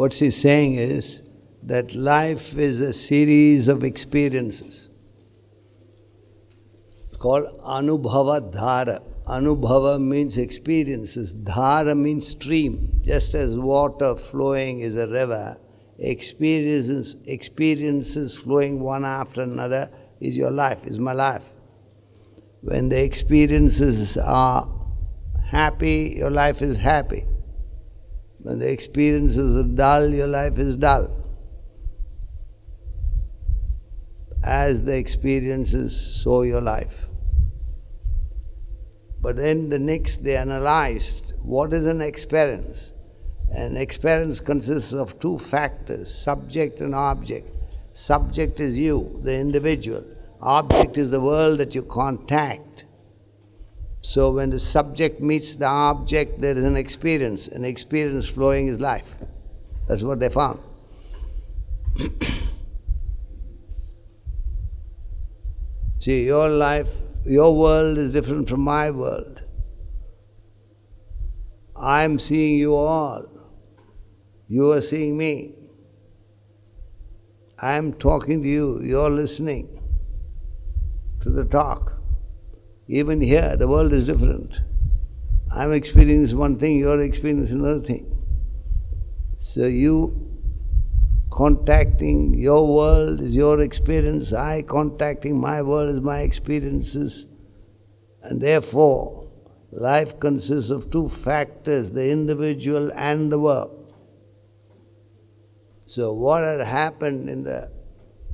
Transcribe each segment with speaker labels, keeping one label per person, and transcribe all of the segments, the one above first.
Speaker 1: what she's saying is that life is a series of experiences called Anubhava Dhara. Anubhava means experiences, Dhara means stream. Just as water flowing is a river, experiences flowing one after another is your life, is my life. When the experiences are happy, your life is happy. When the experiences are dull, your life is dull. As the experiences, so your life. But then the next they analyzed, what is an experience? An experience consists of two factors, subject and object. Subject is you, the individual. Object is the world that you contact. So when the subject meets the object, there is an experience. An experience flowing is life. That's what they found. See, your life, your world is different from my world. I'm seeing you all. You are seeing me. I'm talking to you. You're listening to the talk. Even here, the world is different. I'm experiencing one thing, you're experiencing another thing. So you contacting your world is your experience, I contacting my world is my experiences. And therefore, life consists of two factors, the individual and the world. So what had happened in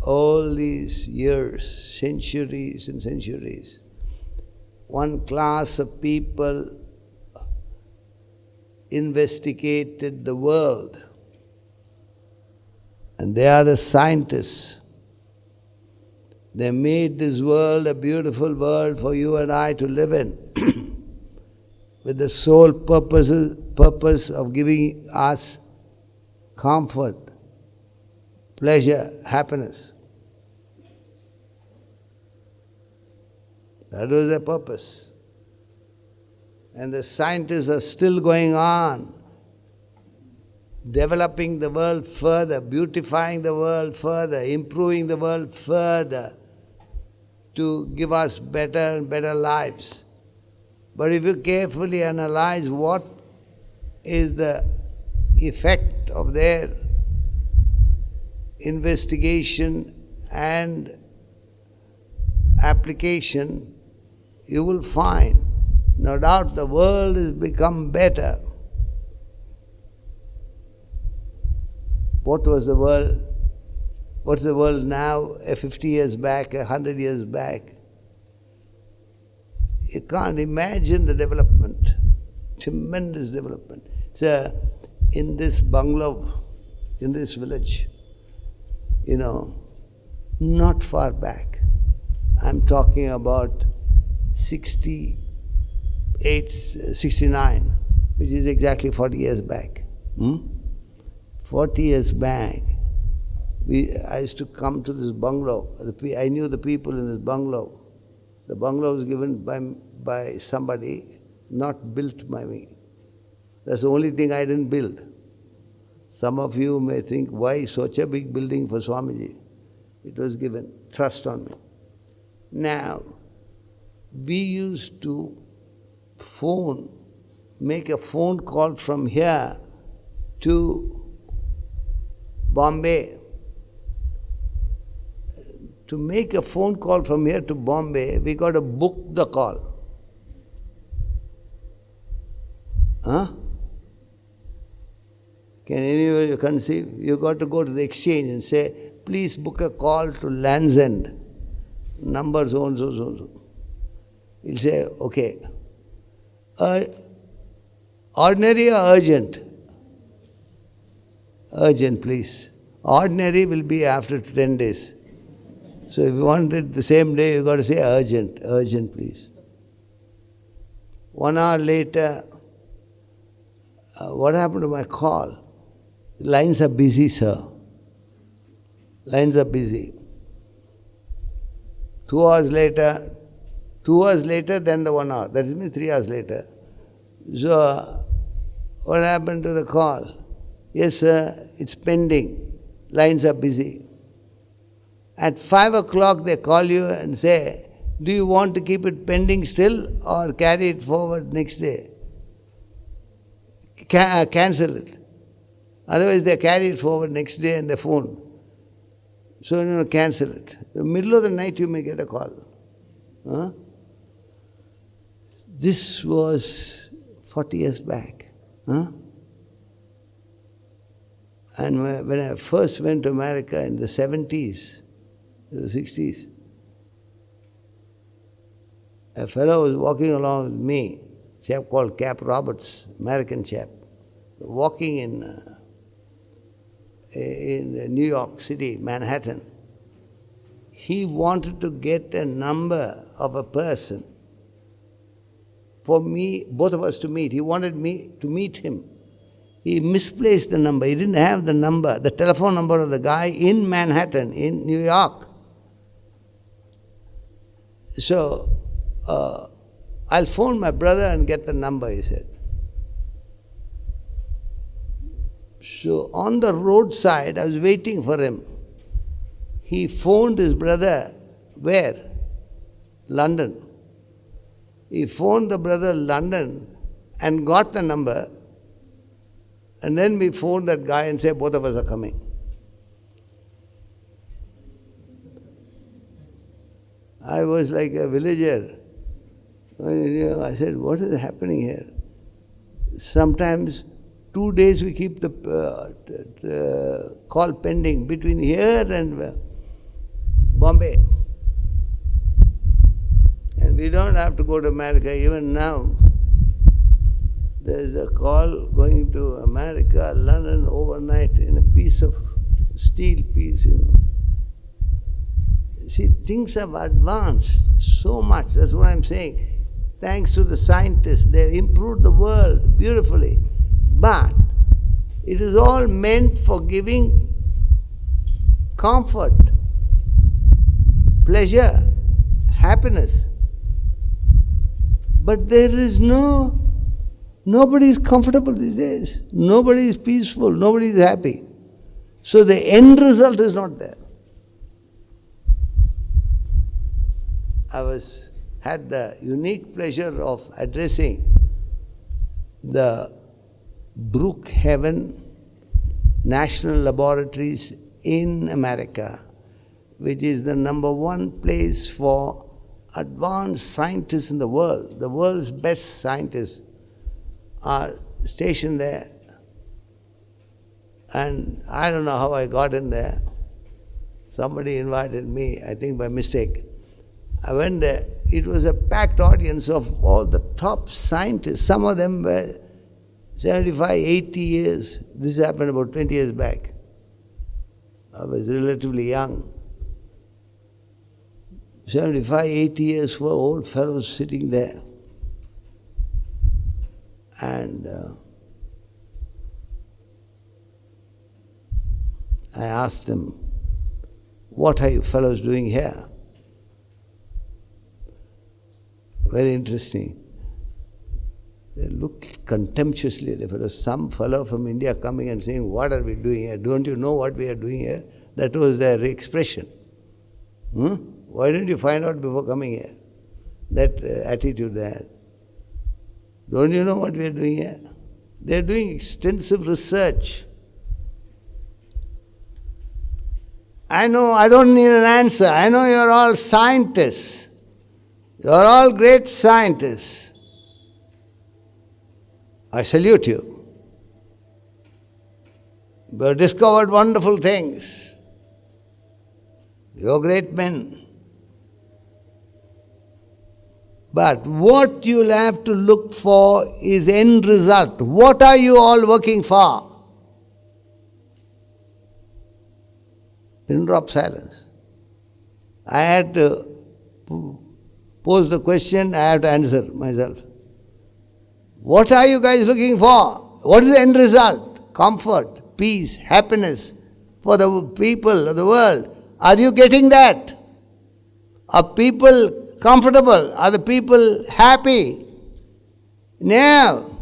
Speaker 1: all these years, centuries and centuries, one class of people investigated the world, and they are the scientists. They made this world a beautiful world for you and I to live in, with the sole purpose of giving us comfort, pleasure, happiness. That was their purpose. And the scientists are still going on, developing the world further, beautifying the world further, improving the world further to give us better and better lives. But if you carefully analyze what is the effect of their investigation and application, you will find, no doubt, the world has become better. What was the world? What's the world now, 50 years back, 100 years back? You can't imagine the development, tremendous development. So, in this bungalow, in this village, not far back, I'm talking about 68, 69, which is exactly 40 years back. 40 years back, I used to come to this bungalow. I knew the people in this bungalow. The bungalow was given by somebody, not built by me. That's the only thing I didn't build. Some of you may think, why such a big building for Swamiji? It was given, trust on me. Now, we used to make a phone call from here to Bombay. To make a phone call from here to Bombay, we got to book the call. Can anybody conceive? You got to go to the exchange and say, please book a call to Land's End, number so and so, so and so. He'll say, okay. Ordinary or urgent? Urgent, please. Ordinary will be after 10 days. So if you want it the same day, you got to say urgent, urgent, please. 1 hour later, what happened to my call? Lines are busy, sir. Lines are busy. 2 hours later, then the 1 hour. That means 3 hours later. So, what happened to the call? Yes, sir, it's pending. Lines are busy. At 5 o'clock they call you and say, do you want to keep it pending still or carry it forward next day? Cancel it. Otherwise they carry it forward next day on the phone. So, cancel it. In the middle of the night you may get a call. Huh? This was 40 years back. Huh? And when I first went to America in the 70s, the 60s, a fellow was walking along with me, a chap called Cap Roberts, American chap, walking in New York City, Manhattan. He wanted to get a number of a person for me, both of us to meet. He wanted me to meet him. He misplaced the number. He didn't have the number, the telephone number of the guy in Manhattan, in New York. So, I'll phone my brother and get the number, he said. So on the roadside, I was waiting for him. He phoned his brother, where? London. He phoned the brother London and got the number, and then we phoned that guy and said, both of us are coming. I was like a villager. I said, what is happening here? Sometimes 2 days we keep the call pending between here and Bombay. And we don't have to go to America. Even now, there is a call going to America, London overnight in a piece of steel piece, See, things have advanced so much. That's what I'm saying. Thanks to the scientists, they've improved the world beautifully. But it is all meant for giving comfort, pleasure, happiness. But there is nobody is comfortable these days. Nobody is peaceful. Nobody is happy. So the end result is not there. I had the unique pleasure of addressing the Brookhaven National Laboratories in America, which is the #1 place for advanced scientists in the world. The world's best scientists are stationed there. And I don't know how I got in there. Somebody invited me, I think by mistake. I went there. It was a packed audience of all the top scientists. Some of them were 75, 80 years. This happened about 20 years back. I was relatively young. 75, 80 years were old fellows sitting there. And I asked them, what are you fellows doing here? Very interesting. They looked contemptuously. There was some fellow from India coming and saying, what are we doing here? Don't you know what we are doing here? That was their expression. Why didn't you find out before coming here? That attitude there. Don't you know what we are doing here? They are doing extensive research. I know, I don't need an answer. I know you're all scientists. You're all great scientists. I salute you. You've discovered wonderful things. You're great men. But what you'll have to look for is end result. What are you all working for? Pin drop silence. I had to pose the question, I have to answer myself. What are you guys looking for? What is the end result? Comfort, peace, happiness for the people of the world. Are you getting that? Are people comfortable? Are the people happy? No.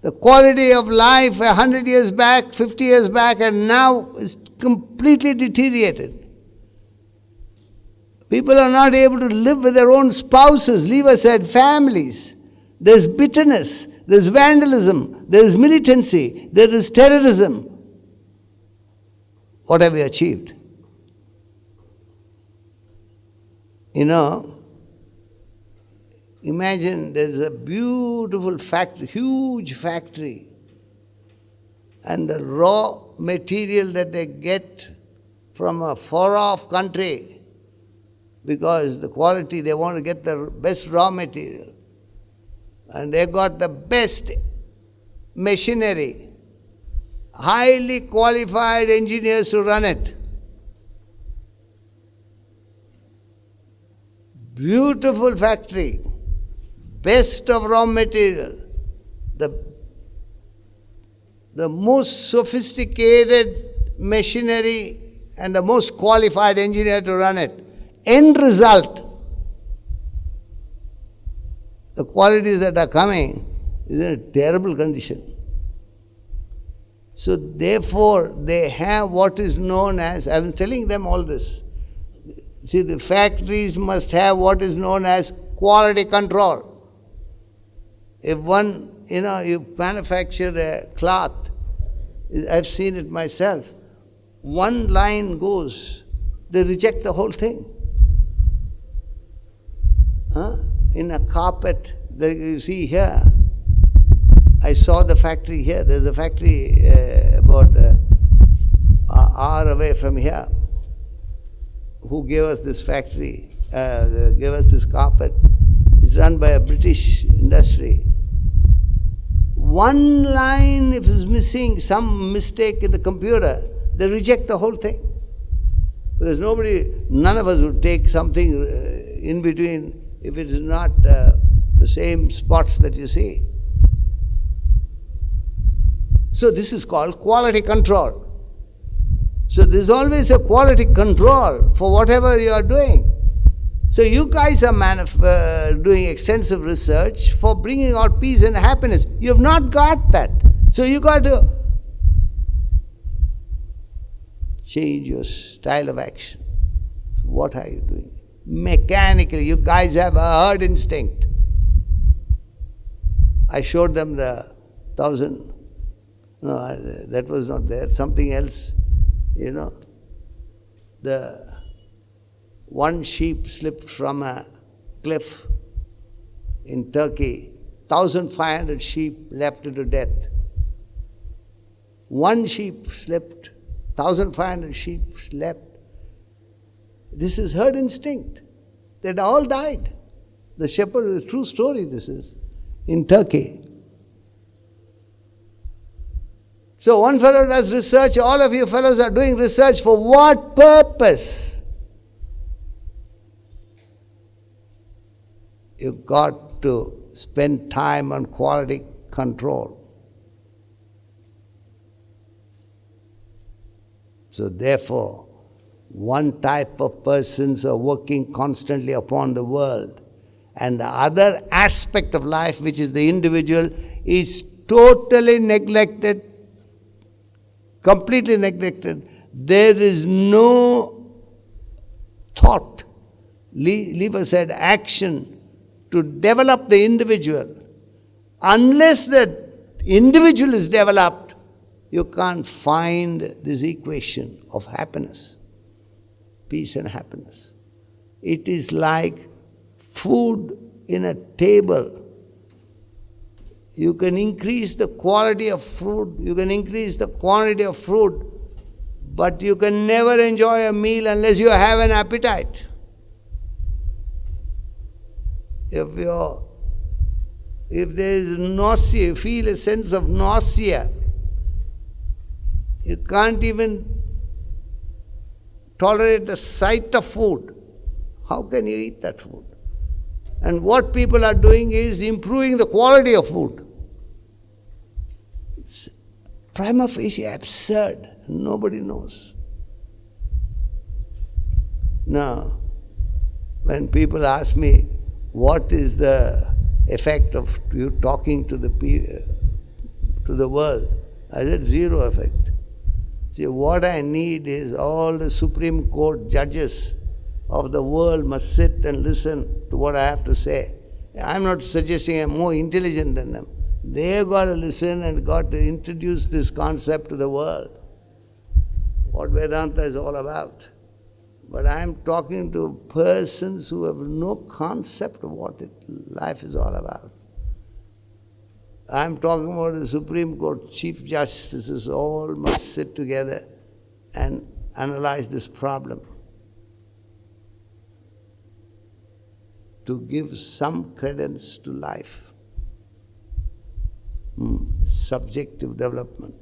Speaker 1: The quality of life 100 years back, 50 years back, and now is completely deteriorated. People are not able to live with their own spouses, leave aside families. There's bitterness, there's vandalism, there's militancy, there is terrorism. What have we achieved? Imagine there's a beautiful factory, huge factory, and the raw material that they get from a far-off country, because the quality, they want to get the best raw material. And they got the best machinery, highly qualified engineers to run it. Beautiful factory, best of raw material, the most sophisticated machinery and the most qualified engineer to run it. End result, the qualities that are coming is in a terrible condition. So therefore, they have what is known as, I'm telling them all this. See, the factories must have what is known as quality control. If you manufacture a cloth, I've seen it myself, one line goes, they reject the whole thing. In a carpet, you see here, I saw the factory here. There's a factory about an hour away from here. Who gave us this factory, gave us this carpet? It's run by a British industry. One line, if it's missing, some mistake in the computer, they reject the whole thing. Because none of us would take something in between if it is not the same spots that you see. So this is called quality control. So there's always a quality control for whatever you are doing. So you guys are doing extensive research for bringing out peace and happiness. You have not got that. So you got to change your style of action. What are you doing? Mechanically, you guys have a herd instinct. I showed them the 1,000. No, that was not there. Something else, The one sheep slipped from a cliff in Turkey. 1,500 sheep left to death. One sheep slipped. 1,500 sheep slept. This is herd instinct. They all died. The shepherd, is a true story this is, in Turkey. So one fellow does research, all of you fellows are doing research for what purpose? You've got to spend time on quality control. So therefore, one type of persons are working constantly upon the world, and the other aspect of life, which is the individual, is totally neglected, completely neglected. There is no thought, leave aside action, to develop the individual. Unless the individual is developed, you can't find this equation of happiness, peace and happiness. It is like food in a table. You can increase the quality of fruit, you can increase the quantity of fruit, but you can never enjoy a meal unless you have an appetite. If there is nausea, you feel a sense of nausea, you can't even tolerate the sight of food. How can you eat that food? And what people are doing is improving the quality of food. It's prima facie absurd. Nobody knows. Now, when people ask me, what is the effect of you talking to the to the world. I said, zero effect. See, what I need is all the Supreme Court judges of the world must sit and listen to what I have to say. I'm not suggesting I'm more intelligent than them. They've got to listen and got to introduce this concept to the world, what Vedanta is all about. But I'm talking to persons who have no concept of what life is all about. I'm talking about the Supreme Court, Chief Justices all must sit together and analyze this problem to give some credence to life. Subjective development.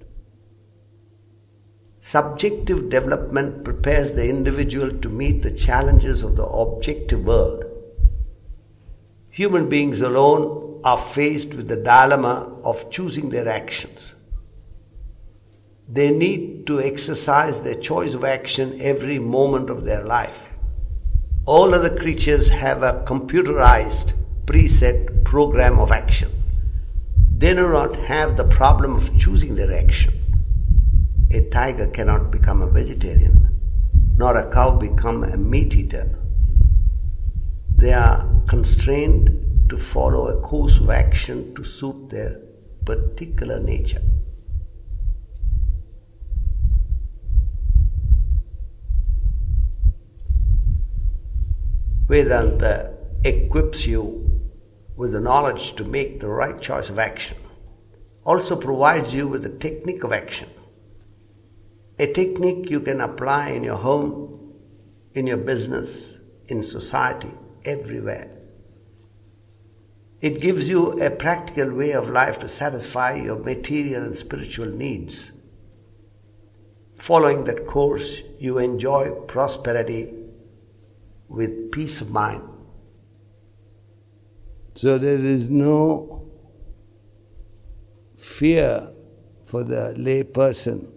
Speaker 2: Subjective development prepares the individual to meet the challenges of the objective world. Human beings alone are faced with the dilemma of choosing their actions. They need to exercise their choice of action every moment of their life. All other creatures have a computerized, preset program of action. They do not have the problem of choosing their action. A tiger cannot become a vegetarian, nor a cow become a meat eater. They are constrained to follow a course of action to suit their particular nature. Vedanta equips you with the knowledge to make the right choice of action, also provides you with the technique of action. A technique you can apply in your home, in your business, in society, everywhere. It gives you a practical way of life to satisfy your material and spiritual needs. Following that course, you enjoy prosperity with peace of mind.
Speaker 1: So there is no fear for the lay person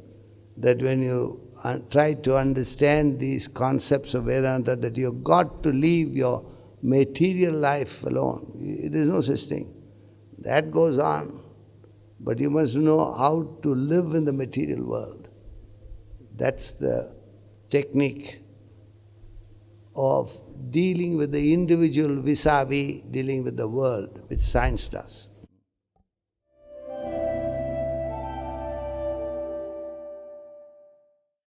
Speaker 1: that when you try to understand these concepts of Vedanta, that you've got to leave your material life alone. There is no such thing. That goes on. But you must know how to live in the material world. That's the technique of dealing with the individual vis-a-vis dealing with the world, which science does.